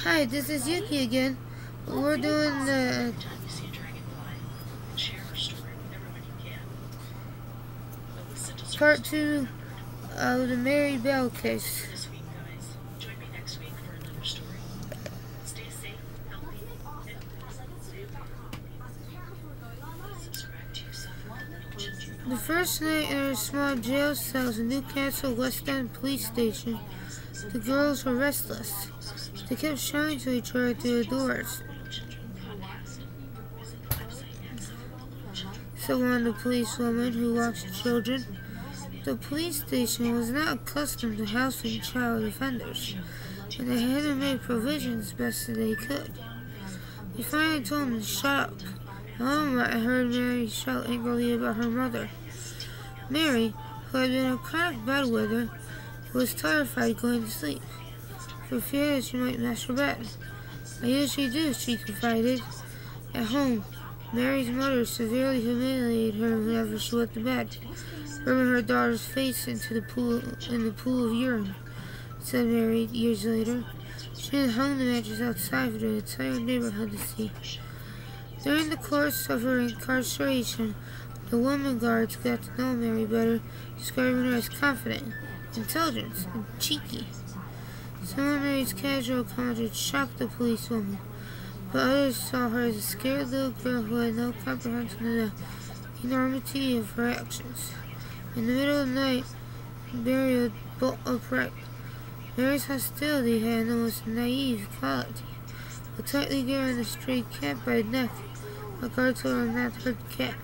Hi, this is Yuki again. We're doing the part 2 of the Mary Bell case. The first night in our small jail cells in Newcastle West End Police Station, the girls were restless. They kept shouting to each other through the doors. So warned the policewoman who watched the children. The police station was not accustomed to housing child offenders, and they had to make provisions best as they could. They finally told them to shut up. However, I heard Mary shout angrily about her mother. Mary, who had been a chronic bedwetter, was terrified going to sleep, for fear that she might mess her bed. I usually do, she confided. At home, Mary's mother severely humiliated her whenever she went to bed, rubbing her daughter's face in the pool of urine, said Mary years later. She had hung the mattress outside for the entire neighborhood to see. During the course of her incarceration, the women guards got to know Mary better, describing her as confident, intelligent, and cheeky. Some of Mary's casual comments shocked the policewoman, but others saw her as a scared little girl who had no comprehension of the enormity of her actions. In the middle of the night, Mary would bolt upright. Mary's hostility had an almost naive quality. A tightly grabbing the stray cat by the neck, a guard told her not to hurt the cat.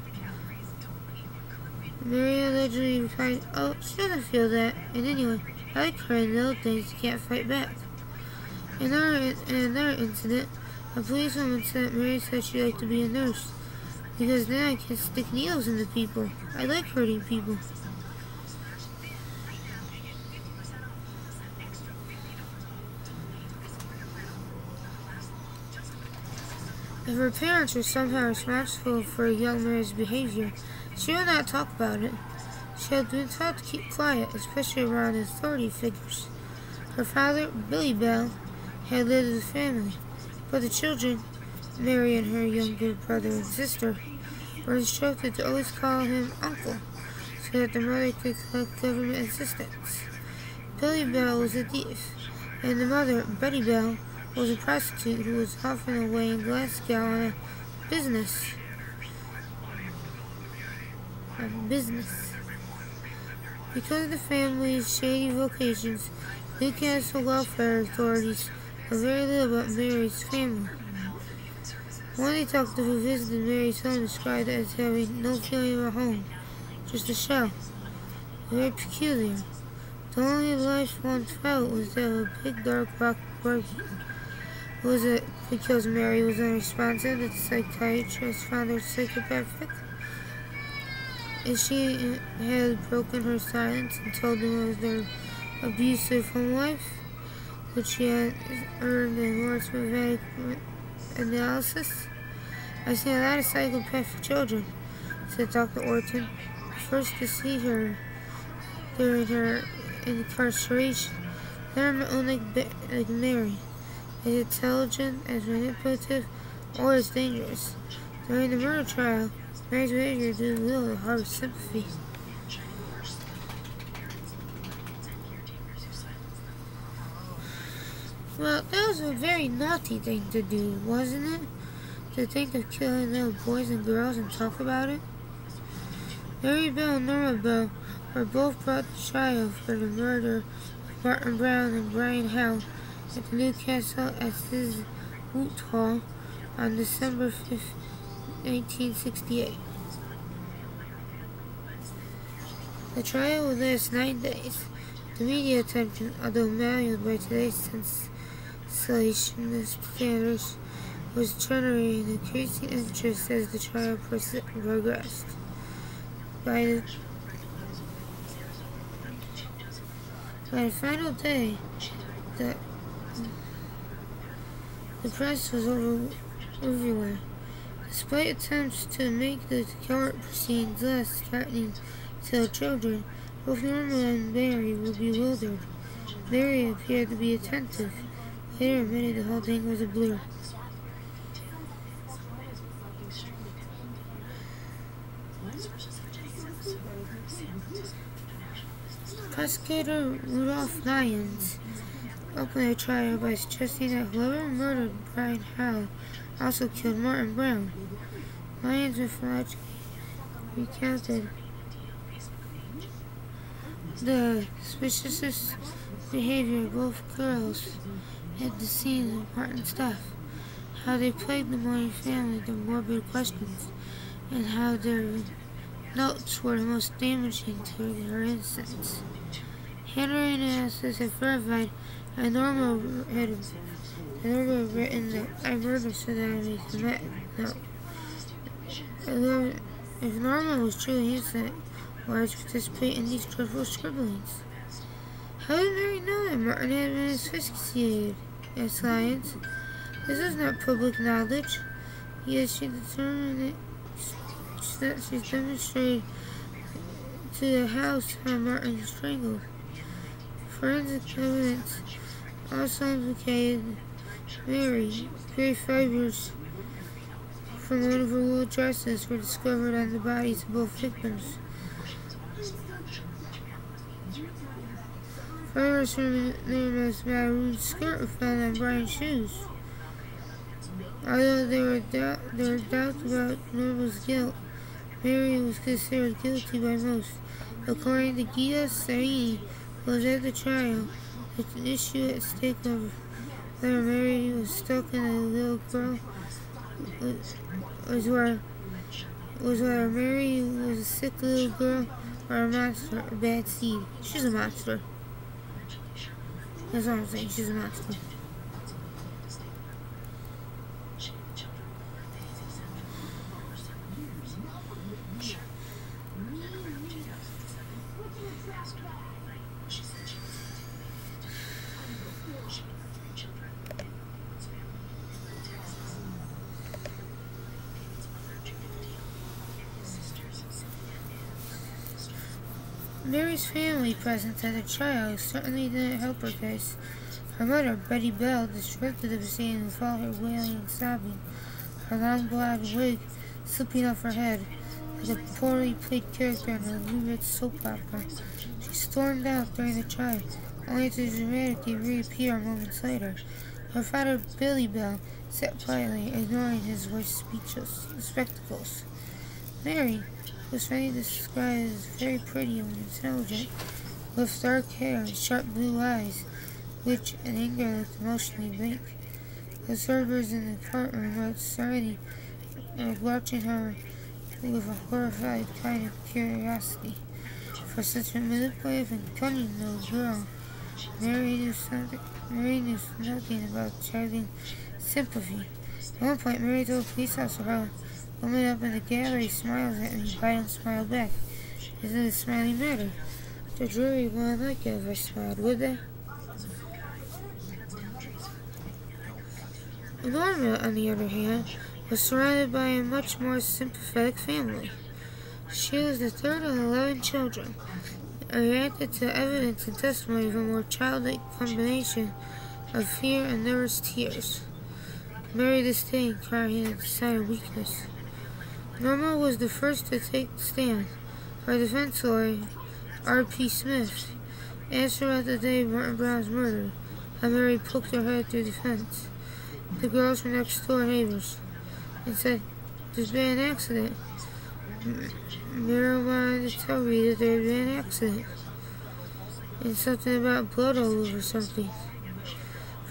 Mary allegedly replied, "Oh, she doesn't feel that, and anyway, I like her in little things you can't fight back." In another incident, a policewoman said that Mary said she liked to be a nurse, because then I can stick needles into people. I like hurting people. If her parents were somehow responsible for young Mary's behavior, she would not talk about it. She had been taught to keep quiet, especially around authority figures. Her father, Billy Bell, had lived with the family, but the children, Mary and her younger brother and sister, were instructed to always call him Uncle, so that the mother could collect government assistance. Billy Bell was a thief, and the mother, Betty Bell, was a prostitute who was often away in Glasgow on a business. Because of the family's shady vocations, Newcastle welfare authorities know very little about Mary's family. One detective who visited Mary's home described it as having no feeling of a home, just a shell. Very peculiar. The only life one felt was that of a big dark rock buggy. Was it because Mary was unresponsive that the psychiatrist found her psychopathic? If she had broken her silence and told them it was their abusive home life, which she had earned a more systematic analysis? I've seen a lot of psychopathic children, said Dr. Orton, the first to see her during her incarceration. They're like Mary, as intelligent, as manipulative, or as dangerous. During the murder trial, Mary's behavior did little to harbor sympathy. Well, that was a very naughty thing to do, wasn't it? To think of killing little boys and girls and talk about it? Mary Bell and Norma Bell were both brought to trial for the murder of Martin Brown and Brian Howe at the Newcastle Assize Court Hall on December 5, 1968. The trial would last 9 days. The media attention, although valued by today's sensationalist standards, was generating increasing interest as the trial progressed. By the final day, the press was everywhere. Despite attempts to make the court proceedings less threatening to the children, both Norma and Mary were bewildered. Mary appeared to be attentive, later admitted the whole thing was a blur. Prosecutor Rudolph Lyons opened the trial by suggesting that whoever murdered Brian Howell also killed Martin Brown. Lyons recounted the suspicious behavior of both girls at the scene of Martin's death, how they plagued the Moynihan family with morbid questions, and how their notes were the most damaging to their innocence. Handwriting analysis had verified that Norma had written that I murdered so that I may commit no. If Norma was truly innocent, why did she participate in these dreadful scribblings? How did Mary know that Martin had been asphyxiated? Asked Lyons. This is not public knowledge. Yet she determined that she demonstrated to the house how Martin was strangled. Forensic evidence also implicated Mary. Gray fibers from one of her wool dresses were discovered on the bodies of both victims. Fibers from Norma's maroon skirt were found on Brian's shoes. Although there were doubts about Norma's guilt, Mary was considered guilty by most. According to Gita Saini, who was at the trial, the issue at stake of whether Mary was stuck in a little girl was whether Mary was a sick little girl or a monster, a bad seed. She's a monster. That's what I'm saying, she's a monster. Mary's family presence at the trial certainly didn't help her case. Her mother, Betty Bell, disrupted the proceedings with all her wailing and sobbing, her long black wig slipping off her head like a poorly played character in a lurid soap opera. She stormed out during the trial, only to dramatically reappear moments later. Her father, Billy Bell, sat quietly, ignoring his wife's spectacles. Mary was ready to describe as very pretty and intelligent, with dark hair and sharp blue eyes, which in anger looked emotionally blank. The observers in the courtroom outside were watching her with a horrified kind of curiosity. For such a manipulative and cunning little girl, Mary knew nothing about childing sympathy. At one point, Mary told a police officer how a woman up in the gallery smiles at me, but I don't smile back. Isn't it a smiling matter? The jury wouldn't like it if I smiled, would they? Norma, on the other hand, was surrounded by a much more sympathetic family. She was the third of 11 children, and reacted to evidence and testimony with a more childlike combination of fear and nervous tears. Mary disdained crying as a sign of weakness. Norma was the first to take the stand. Her defense lawyer, R.P. Smith, asked her about the day Martin Brown's murder, how Mary poked her head through the fence. The girls were next door neighbors, and said, "There's been an accident." Mary wanted to tell me that there had been an accident, and something about blood all over something.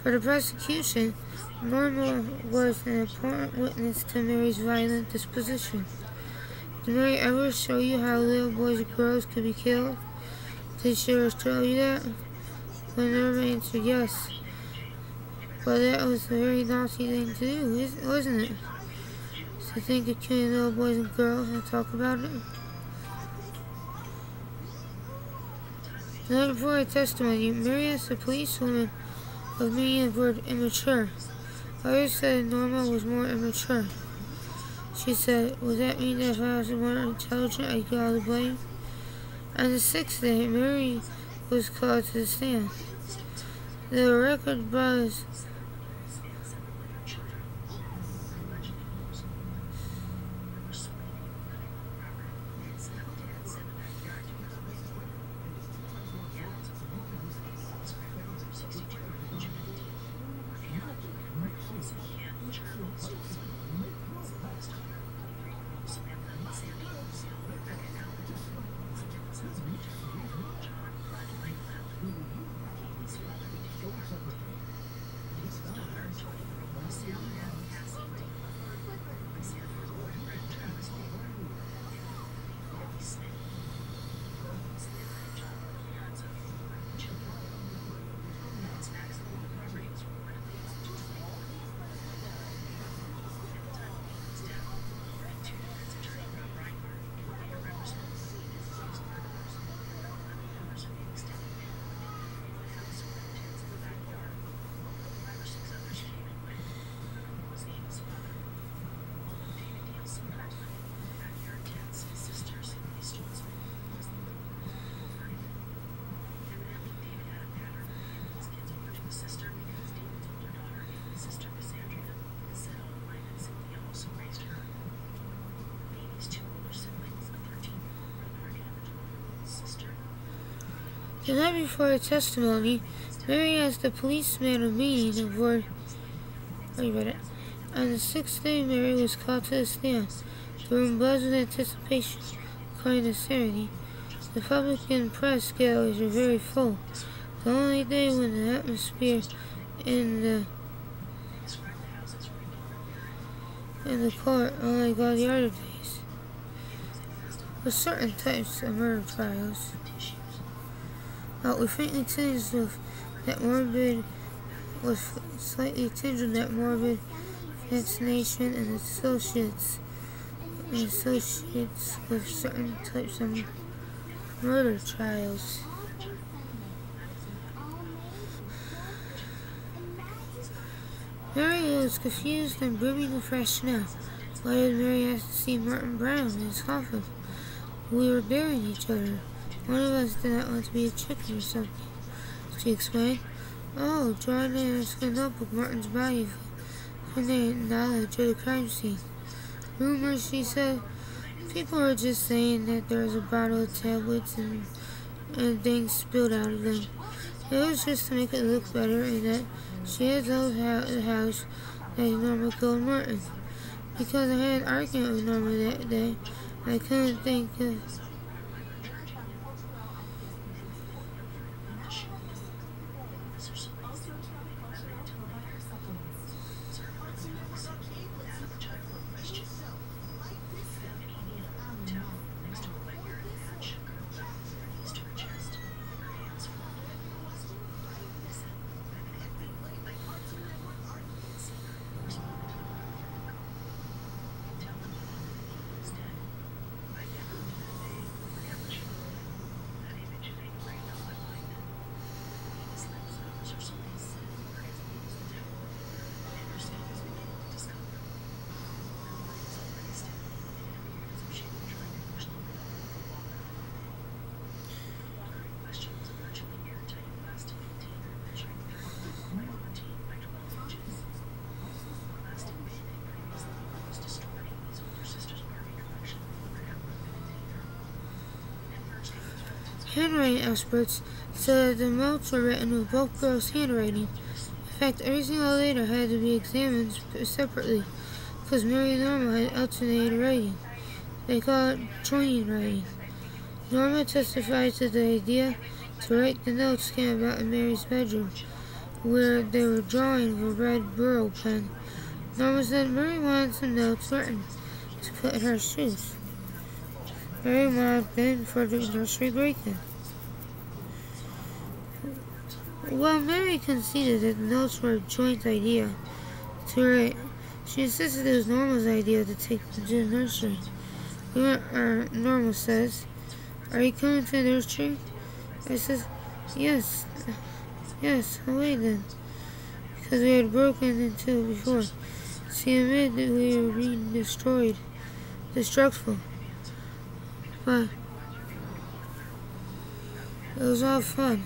For the prosecution, Norma was an important witness to Mary's violent disposition. Did Mary ever show you how little boys and girls could be killed? Did she ever tell you that? When Norma answered yes. Well, that was a very naughty thing to do, wasn't it? To think of killing little boys and girls and talk about it? Not before her testimony, Mary asked the policewoman of meaning the word immature. Others said Norma was more immature. She said, "Would that mean that if I was more intelligent, I'd get all the blame?" On the sixth day, Mary was called to the stand. The record buzz. The night before her testimony, Mary asked the policeman a meeting of word. On the sixth day, Mary was called to the stand. The room buzzed with anticipation. According to Serenity, the public and press galleries were very full. The only day when the atmosphere in the court, unlike all the other days, with certain types of murder trials, with faintly tinged with that morbid, with slightly tinged with that morbid fascination and associates with certain types of murder trials. Mary was confused and brimming with rationale. Why did Mary ask to see Martin Brown in his coffin? We were burying each other. One of us did not want to be a chicken or something, she explained. Oh, drawing in a notebook Martin's body for their knowledge of the crime scene. Rumors, she said. People were just saying that there was a bottle of tablets and things spilled out of them. It was just to make it look better, and that she had told the house that Norma killed Martin. Because I had an argument with Norma that day, I couldn't think of... Handwriting experts said that the notes were written with both girls' handwriting. In fact, every single letter had to be examined separately, because Mary and Norma had alternated writing. They called it joining writing. Norma testified to the idea to write the notes came about in Mary's bedroom, where they were drawing with a red Burrow pen. Norma said Mary wanted some notes written to put in her shoes. Mary wanted them for the nursery break-in. While Mary conceded that the notes were a joint idea to write, she insisted it was Norma's idea to take them to the nursery. Norma says, "Are you coming to the nursery?" I says, Yes, away then. Because we had broken into it before. She admitted that we were being destructive. But it was all fun.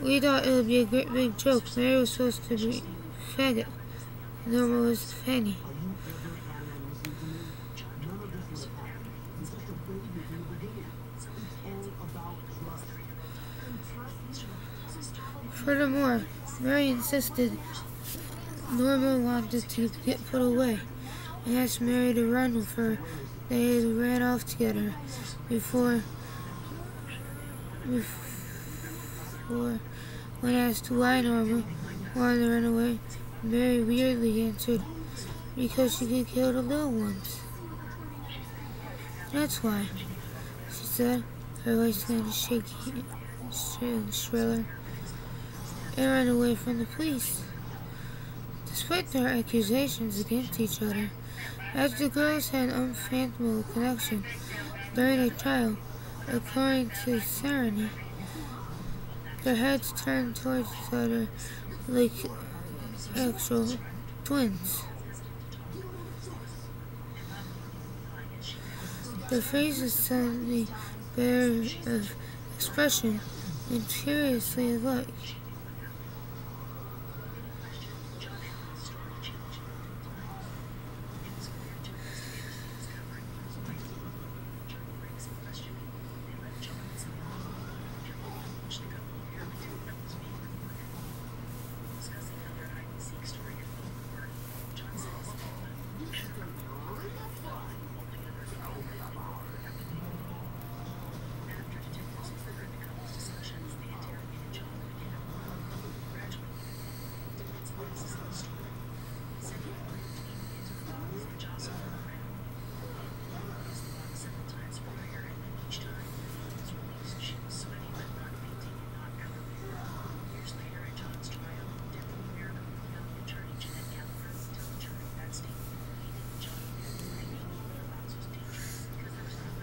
We thought it would be a great big joke. Mary was supposed to be faggot. Norma was Fanny. Furthermore, Mary insisted Norma wanted to get put away and asked Mary to run with her. They ran off together. Before when asked why Norma wanted to run away, Mary weirdly answered, because she could kill the little ones. That's why, she said, her voice getting shaky and shriller, and ran away from the police. Despite their accusations against each other, as the girls had an unfathomable connection during their trial, according to Serenity, their heads turned towards each other like actual twins. Their faces suddenly bare of expression and curiously alike.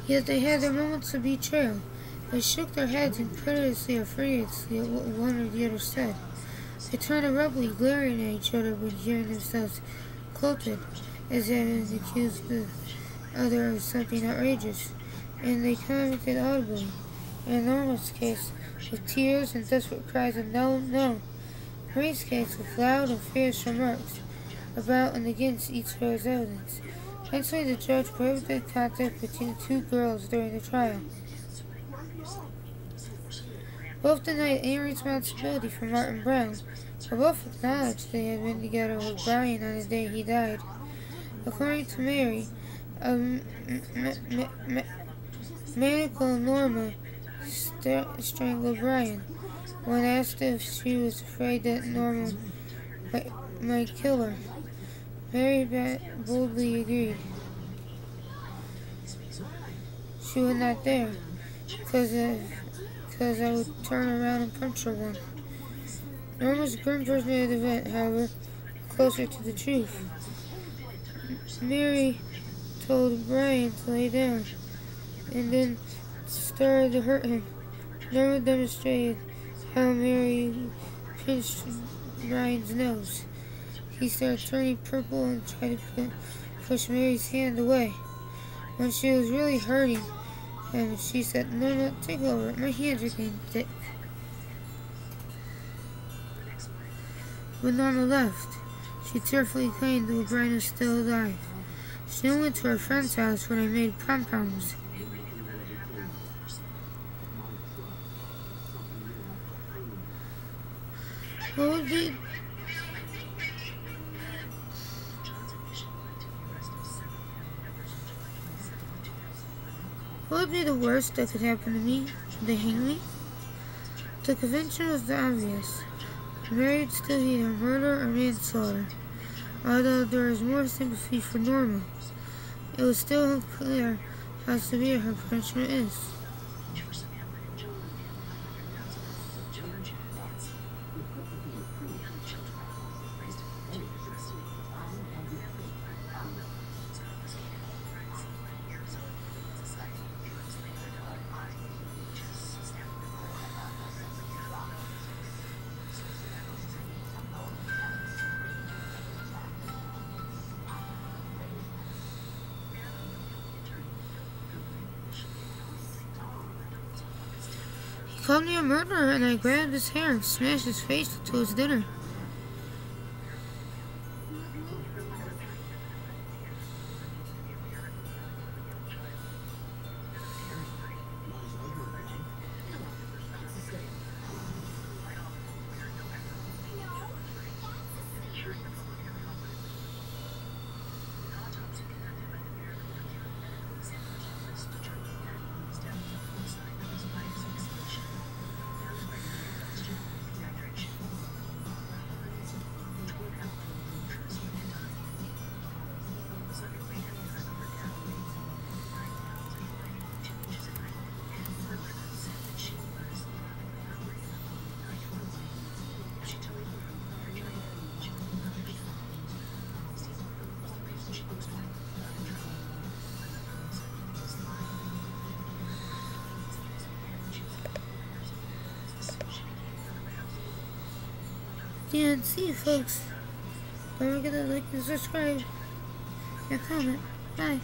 Yet they had their moments of betrayal. They shook their heads incredulously or furiously at what one or the other said. They turned abruptly, glaring at each other when hearing themselves quoted as having accused the other of something outrageous, and they commented audibly, in Norma's case, with tears and desperate cries of no, no. Marie's case with loud and fierce remarks about and against each other's evidence. Eventually, the judge prohibited contact between the two girls during the trial. Both denied any responsibility for Martin Brown, but both acknowledged they had been together with Brian on the day he died. According to Mary, a maniacal Norma strangled Brian. When asked if she was afraid that Norma might kill her, Mary boldly agreed. She would not dare, because I would turn around and punch her one. Norma's grim version of the event, however, closer to the truth. Mary told Brian to lay down, and then started to hurt him. Norma demonstrated how Mary pinched Brian's nose. He started turning purple and tried to push Mary's hand away. When she was really hurting him, she said, "Norma, take over. My hands are getting thick." When Norma left, she tearfully claimed that Brian was still alive. She then went to her friend's house where they made pom-poms. What would be the worst that could happen to me? Should they hang me? The convention was obvious. Mary would still either murder or manslaughter. Although there is more sympathy for Norma, it was still unclear how severe her punishment is. called me a murderer, and I grabbed his hair and smashed his face into his dinner. And see you folks. Don't forget to like and subscribe and comment. Bye.